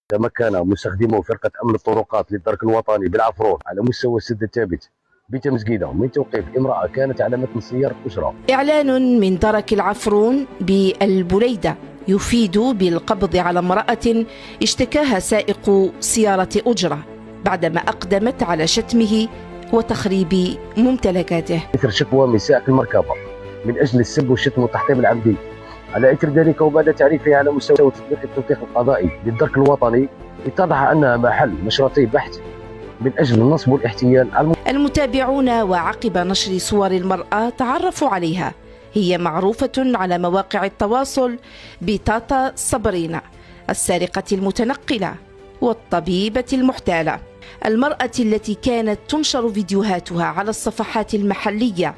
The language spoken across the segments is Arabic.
تمكن مستخدمو فرقة أمن الطرقات للدرك الوطني بالعفرون على مستوى السد الثابت بتمسكيدة من توقيف امرأة كانت على متن سيارة أسرة. إعلان من درك العفرون بالبليدة يفيد بالقبض على امرأة اشتكاها سائق سيارة أجرة بعدما أقدمت على شتمه وتخريب ممتلكاته. إثر شكوى من سائق المركبة من أجل السب والشتم والتحطيم العمدي. على إثر ذلك وبعد تعريفها على مستوى تطبيق التوثيق القضائي للدرك الوطني اتضح أنها محل نشرتي بحث من أجل النصب والاحتيال. المتابعون وعقب نشر صور المرأة تعرفوا عليها. هي معروفة على مواقع التواصل بتاتا صبرينا، السارقة المتنقلة والطبيبة المحتالة. المرأة التي كانت تنشر فيديوهاتها على الصفحات المحلية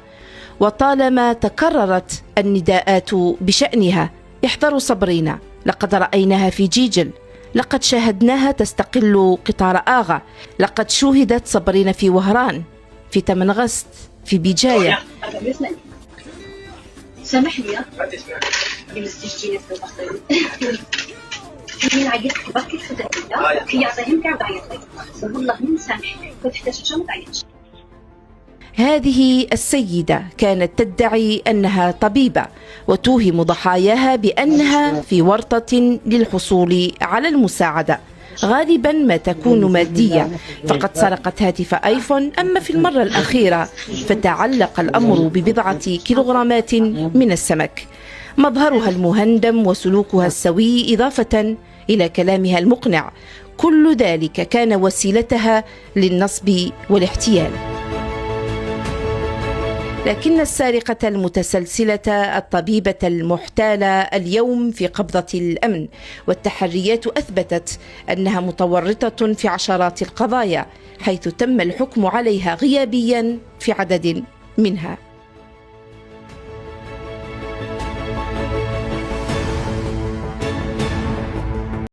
وطالما تكررت النداءات بشأنها: احذروا صبرينا، لقد رأيناها في جيجل، لقد شاهدناها تستقل قطار آغا، لقد شوهدت صبرينا في وهران، في تمنغست، في بجاية. سامح لي هذه السيدة كانت تدعي أنها طبيبة وتوهم ضحاياها بأنها في ورطة للحصول على المساعدة، غالبا ما تكون مادية، فقد سرقت هاتف آيفون. أما في المرة الأخيرة فتعلق الأمر ببضعة كيلوغرامات من السمك. مظهرها المهندم وسلوكها السوي إضافة إلى كلامها المقنع، كل ذلك كان وسيلتها للنصب والاحتيال. لكن السارقة المتسلسلة الطبيبة المحتالة اليوم في قبضة الأمن، والتحريات أثبتت أنها متورطة في عشرات القضايا، حيث تم الحكم عليها غيابيا في عدد منها.